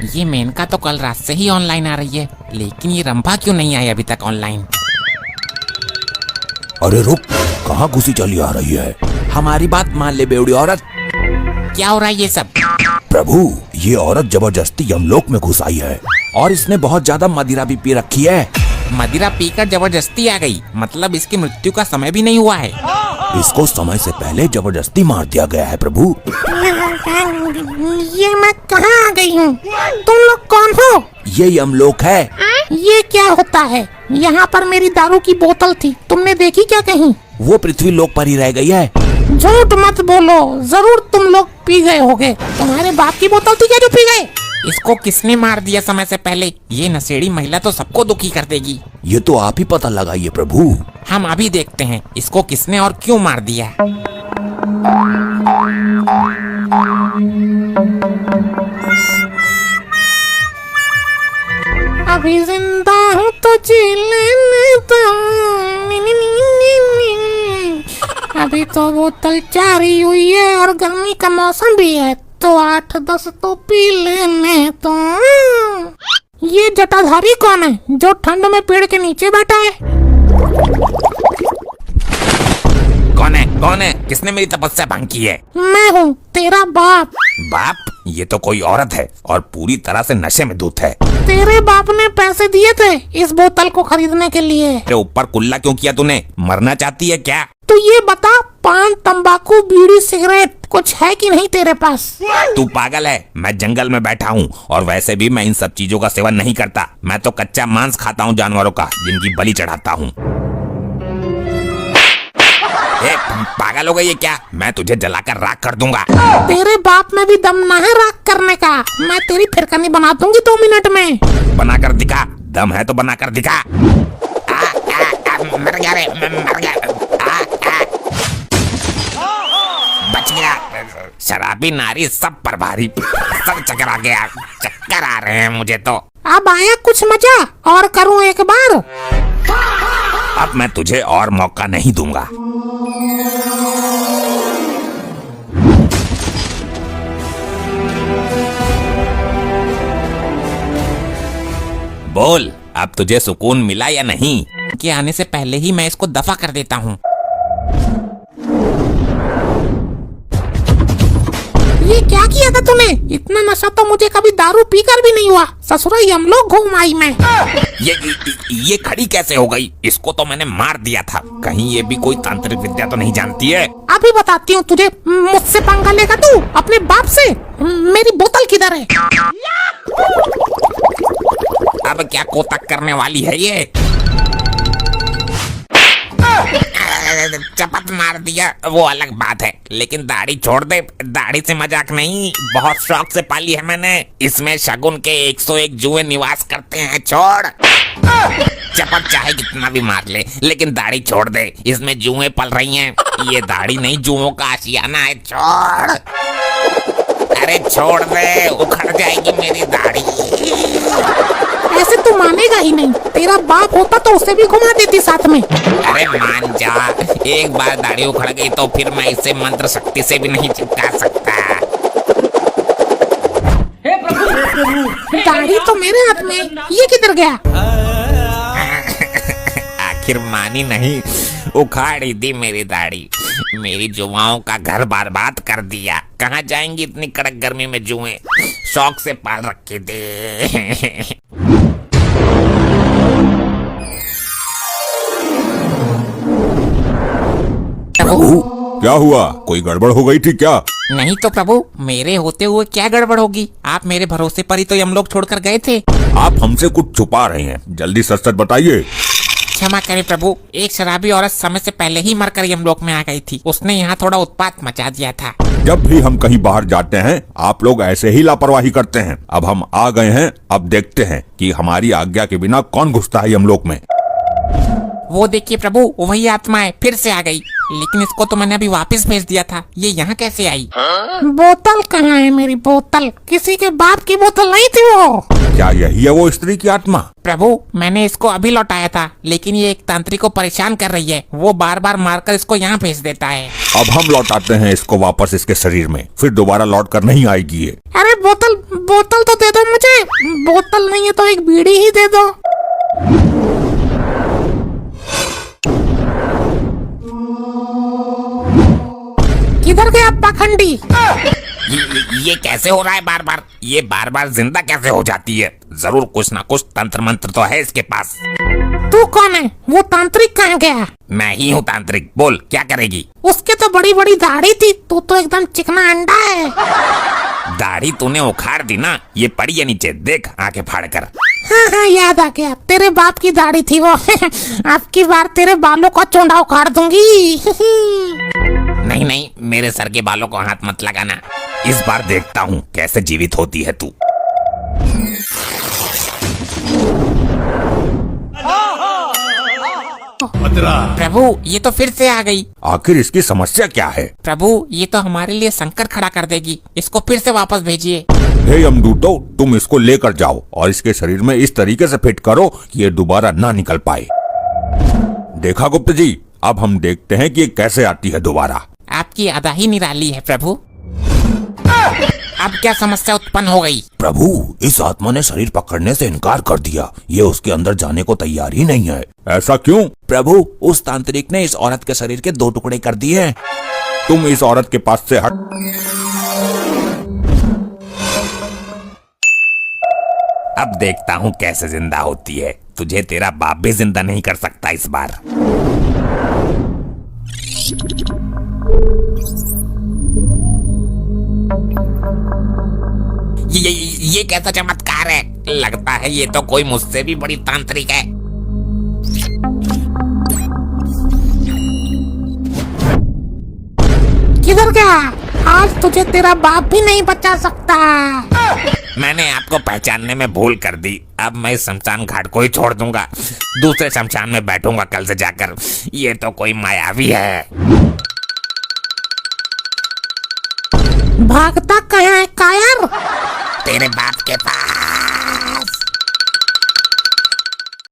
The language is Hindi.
ये मेनका तो कल रात से ही ऑनलाइन आ रही है, लेकिन ये रंभा क्यों नहीं आई अभी तक ऑनलाइन? अरे रुक, कहाँ घुसी चली आ रही है? हमारी बात मान ले बेवड़ी औरत। क्या हो रहा है ये सब? प्रभु, ये औरत जबरदस्ती यमलोक में घुस आई है और इसने बहुत ज्यादा मदिरा भी पी रखी है। मदिरा पीकर जबरदस्ती आ गई, मतलब इसकी मृत्यु का समय भी नहीं हुआ है। इसको समय से पहले जबरदस्ती मार दिया गया है प्रभु। ये मैं कहाँ आ गई हूँ? तुम लोग कौन हो? ये यमलोक है। ये क्या होता है? यहाँ पर मेरी दारू की बोतल थी, तुमने देखी क्या कहीं? वो पृथ्वी लोक पर ही रह गई है। झूठ मत बोलो, जरूर तुम लोग पी गए होगे। तुम्हारे बाप की बोतल थी क्या जो पी गए? इसको किसने मार दिया समय से पहले? ये नशेड़ी महिला तो सबको दुखी कर देगी। ये तो आप ही पता लगाइए प्रभु। हम अभी देखते हैं इसको किसने और क्यों मार दिया। अभी जिंदा हूँ तो जी लेने दो। अभी तो बोतल जारी हुई है और गर्मी का मौसम भी है, तो 8-10 तो पी लेने तो। ये जटाधारी कौन है जो ठंड में पेड़ के नीचे बैठा है? कौन है? किसने मेरी तपस्या भंग की है? मैं हूँ तेरा बाप। बाप? ये तो कोई औरत है और पूरी तरह से नशे में धुत है। तेरे बाप ने पैसे दिए थे इस बोतल को खरीदने के लिए। तेरे ऊपर कुल्ला क्यों किया तूने? मरना चाहती है क्या? तो ये बता, पान, तंबाकू, बीड़ी, सिगरेट कुछ है कि नहीं तेरे पास? तू पागल है? मैं जंगल में बैठा हूँ और वैसे भी मैं इन सब चीजों का सेवन नहीं करता। मैं तो कच्चा मांस खाता हूँ जानवरों का, जिनकी बलि चढ़ाता हूँ। पागल हो गई है क्या? मैं तुझे जलाकर राख कर दूंगा। तेरे बाप में भी दम ना है राख करने का। मैं तेरी फिरकनी बना दूंगी 2 मिनट में। बनाकर दिखा, दम है तो बनाकर दिखा। मर गया रे, मर गया। बच गया। शराबी नारी सब पर भारी, सब चकरा गया। चक्कर आ रहे हैं मुझे तो। अब आया कुछ मजा? और करूं एक बार? अब मैं तुझे और मौका नहीं दूंगा। बोल, अब तुझे सुकून मिला या नहीं? के आने से पहले ही मैं इसको दफा कर देता हूँ। ये क्या किया था तूने? इतना नशा तो मुझे कभी दारू पीकर भी नहीं हुआ। ससुरा यमलोक घूम आई मैं। ये खड़ी कैसे हो गई? इसको तो मैंने मार दिया था। कहीं ये भी कोई तांत्रिक विद्या तो नहीं जानती है? अभी बताती हूँ तुझे। मुझसे पंगा लेगा तू अपने बाप से? मेरी बोतल किधर है? अब क्या कोतक करने वाली है ये? चपत मार दिया वो अलग बात है, लेकिन दाढ़ी छोड़ दे। दाढ़ी से मजाक नहीं, बहुत शौक से पाली है मैंने। इसमें शगुन के 101 जुए निवास करते हैं। छोड़, चपत चाहे कितना भी मार ले, लेकिन दाढ़ी छोड़ दे। इसमें जुए पल रही हैं। ये दाढ़ी नहीं, जुओं का आशियाना है। छोड़, अरे छोड़ दे, उखड़ जाएगी मेरी दाढ़ी। ऐसे तू मानेगा ही नहीं। तेरा बाप होता तो उसे भी घुमा देती साथ में। अरे मान जा, एक बार दाढ़ी उखड़ गई तो फिर मैं इसे मंत्र शक्ति से भी नहीं चिपका सकता। दाढ़ी तो मेरे हाथ में, ये किधर गया? आखिर मानी नहीं, उखाड़ ही दी मेरी दाढ़ी। मेरी जुआओं का घर बर्बाद कर दिया। कहाँ जाएंगी इतनी कड़क गर्मी में जुए? शौक से पाल रखे थे। प्रभु, क्या हुआ? कोई गड़बड़ हो गई थी क्या? नहीं तो प्रभु, मेरे होते हुए क्या गड़बड़ होगी? आप मेरे भरोसे पर ही तो यमलोक छोड़कर गए थे। आप हमसे कुछ छुपा रहे हैं, जल्दी सच सच बताइए। क्षमा करें प्रभु, एक शराबी औरत समय से पहले ही मरकर यमलोक में आ गई थी। उसने यहाँ थोड़ा उत्पात मचा दिया था। जब भी हम कहीं बाहर जाते हैं, आप लोग ऐसे ही लापरवाही करते हैं। अब हम आ गए हैं, अब देखते हैं कि हमारी आज्ञा के बिना कौन घुसता है यमलोक में। वो देखिए प्रभु, वही आत्माएं फिर से आ गई। लेकिन इसको तो मैंने अभी वापस भेज दिया था। ये यहाँ कैसे आई? बोतल कहाँ है? मेरी बोतल किसी के बाप की बोतल नहीं थी वो। क्या यही है वो स्त्री की आत्मा? प्रभु, मैंने इसको अभी लौटाया था, लेकिन ये एक तांत्रिक को परेशान कर रही है। वो बार बार मारकर इसको यहाँ भेज देता है। अब हम लौटाते हैं इसको वापस इसके शरीर में, फिर दोबारा लौट कर नहीं आएगी ये। अरे बोतल बोतल तो दे दो मुझे। बोतल नहीं है तो एक बीड़ी ही दे दो। किधर गया पाखंडी? ये कैसे हो रहा है बार बार? ये बार बार जिंदा कैसे हो जाती है? जरूर कुछ ना कुछ तंत्र मंत्र तो है इसके पास। तू कौन है? वो तांत्रिक कहाँ गया? मैं ही हूँ तांत्रिक, बोल क्या करेगी? उसके तो बड़ी बड़ी दाढ़ी थी, तू तो एकदम चिकना अंडा है। दाढ़ी तूने उखाड़ दी ना, ये पड़ी है नीचे, देख आके फाड़ कर। हाँ याद आ गया, तेरे बाप की दाढ़ी थी वो। अब की बार तेरे बालों का चोंडा उखाड़ दूंगी। नहीं नहीं, मेरे सर के बालों को हाथ मत लगाना। इस बार देखता हूँ कैसे जीवित होती है तू। प्रभु ये तो फिर से आ गई। आखिर इसकी समस्या क्या है? प्रभु ये तो हमारे लिए संकट खड़ा कर देगी, इसको फिर से वापस भेजिए। हे यमदूतो, तुम इसको लेकर जाओ और इसके शरीर में इस तरीके से फिट करो कि ये दोबारा ना निकल पाए। देखा गुप्त जी, अब हम देखते हैं कि ये कैसे आती है दोबारा। आपकी अदा ही निराली है प्रभु। अब क्या समस्या उत्पन्न हो गई? प्रभु, इस आत्मा ने शरीर पकड़ने से इनकार कर दिया। ये उसके अंदर जाने को तैयार ही नहीं है। ऐसा क्यों? प्रभु उस तांत्रिक ने इस औरत के शरीर के 2 टुकड़े कर दिए। तुम इस औरत के पास से हट। अब देखता हूँ कैसे जिंदा होती है। तुझे तेरा बाप भी जिंदा नहीं कर सकता इस बार। ये कैसा चमत्कार है? लगता है ये तो कोई मुझसे भी बड़ी तांत्रिक है। किधर गया? आज तुझे तेरा बाप भी नहीं बचा सकता। मैंने आपको पहचानने में भूल कर दी। अब मैं इस शमशान घाट को ही छोड़ दूंगा, दूसरे शमशान में बैठूंगा कल से जाकर। ये तो कोई मायावी है। भागता कहाँ है कायर? तेरे बाप के पास।